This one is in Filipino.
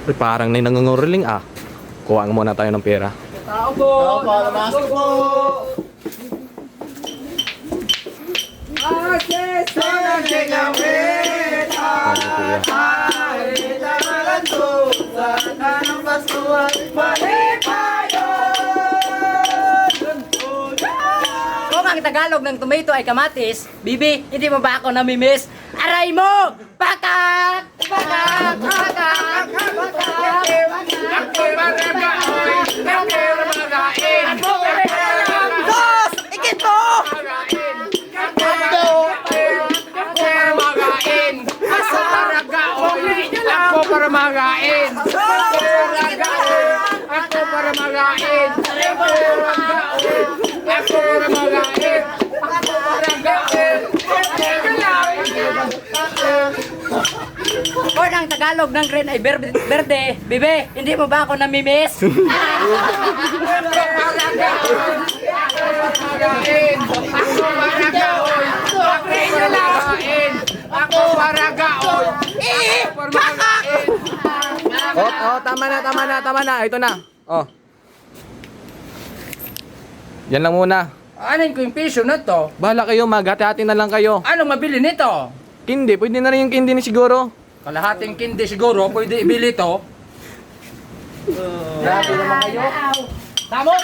Uy, parang may nangunguriling ah. Kuha nga muna tayo ng pera. Tao po! Masok po! Ano kuya? Kung ang Tagalog ng tomato ay kamatis, Bibi, hindi mo ba ako namimiss? Aray mo! Pakak! Pakak! Pakak! Dos! Ikit mo! Ako para magain. Ako para magain. Ako para magain. Kung ang Tagalog ng green ay berde, Bibi, hindi mo ba ako namimiss? Ako para gaon. Oh, tama na. Ito na. Oh. Yan lang muna. Anin ko yung piso na to? Bahala kayo, maghati-hati na lang kayo. Ano mabili nito? Kindi, pwede na rin yung kindi ni siguro. Kalahating kindi siguro, pwede ibili to. Grabe naman kayo. Tamo!